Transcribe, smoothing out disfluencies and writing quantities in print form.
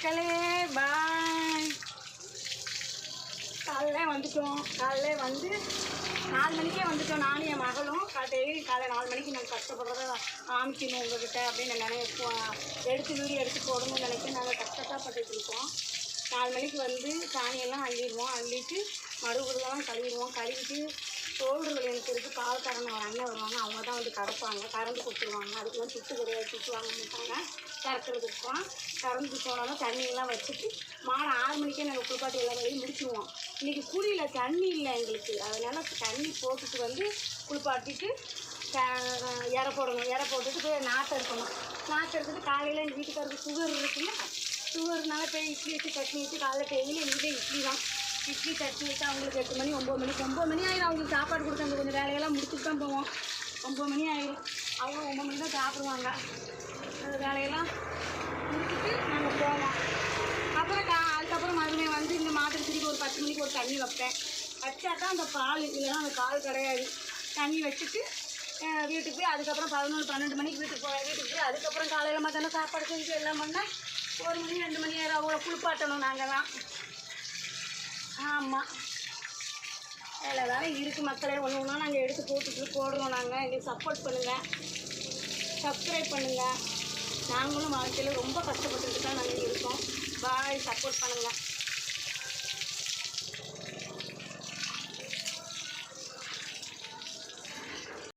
மக்களே பாய். காலைல வந்துட்டோம். காலைல வந்து 4 மணிக்கே வந்துட்டோம். நானும் என் மகளும் டெய்லி காலை 4 மணிக்கு நாங்கள் கஷ்டப்படுறத காமிக்கணும் உங்கள்கிட்ட அப்படின்னு எடுத்து வீடியோ எடுத்து போடணும்னு நினைக்க நாங்கள் கஷ்டப்பட்டுட்டு இருக்கோம். 4 மணிக்கு வந்து சாணியெல்லாம் அள்ளிடுவோம். அள்ளிட்டு மறுபடியெல்லாம் கழுவிட்டு சோல்டர்கள் எனக்கு இருக்குது. பால்காரன் ஒரு அண்ணன் வருவாங்க. அவங்க தான் வந்து கறப்பாங்க. கறந்து கொடுத்துருவாங்க. அதுக்கெல்லாம் சுட்டு கிடையாது, சுட்டு வாங்க மாட்டாங்க. கறக்கிறதுக்குலாம் கறந்து போனாலும் தண்ணியெல்லாம் வச்சுட்டு மாலை 6 மணிக்கே நாங்கள் குளிப்பாட்டி எல்லா வேலையும் முடிச்சுடுவோம். இன்றைக்கி குளியில் தண்ணி இல்லை எங்களுக்கு. அதனால் தண்ணி போட்டுட்டு வந்து குளிப்பாட்டிட்டு இற போடணும். இற போட்டுட்டு போய் நாற்று எடுக்கணும். நாற்று எடுத்துட்டு காலையில் எங்கள் வீட்டுக்காரருக்கு சுகர் இருக்குல்ல, சுகர்னால போய் இட்லி வச்சு சட்னி வச்சு காலையில் டெய்லி எங்கள் இட்லி தான். இட்லி சட்னி வச்சு அவங்களுக்கு 8 மணி 9 மணி ஆயிடும். அவங்களுக்கு சாப்பாடு கொடுத்து அந்த கொஞ்சம் வேலையெல்லாம் முடிச்சுட்டு தான் போவோம். 9 மணி ஆயிடும். அவங்க 9 மணி தான் சாப்பிடுவாங்க. அந்த வேலையெல்லாம் முடிச்சுட்டு நாங்கள் போவோம். அதுக்கப்புறம் மறுபடியும் வந்து இந்த மாதம் திருப்பி ஒரு 10 மணிக்கு ஒரு தண்ணி வைப்பேன். வச்சாக்கா அந்த பால் இல்லைன்னா அந்த பால் கிடையாது. தண்ணி வச்சுட்டு வீட்டுக்கு போய் அதுக்கப்புறம் 11-12 மணிக்கு வீட்டுக்கு போய் அதுக்கப்புறம் காலையில் மத்தியானம் சாப்பாடு செஞ்சு எல்லாம் பண்ணால் 1 மணி 2 மணி ஆயிரம். அவங்கள குளிப்பாட்டணும் நாங்கள் தான். ஆமாம், வேலை இருக்குது மக்களே. ஒன்று நாங்கள் எடுத்து போடுறோம். நாங்கள் எங்களுக்கு சப்போர்ட் பண்ணுங்கள், சப்ஸ்கிரைப் பண்ணுங்கள். நாங்களும் வாழ்க்கையில் ரொம்ப கஷ்டப்பட்டுட்டு தான் நாங்கள் இருக்கோம். பாய், சப்போர்ட் பண்ணுங்கள்.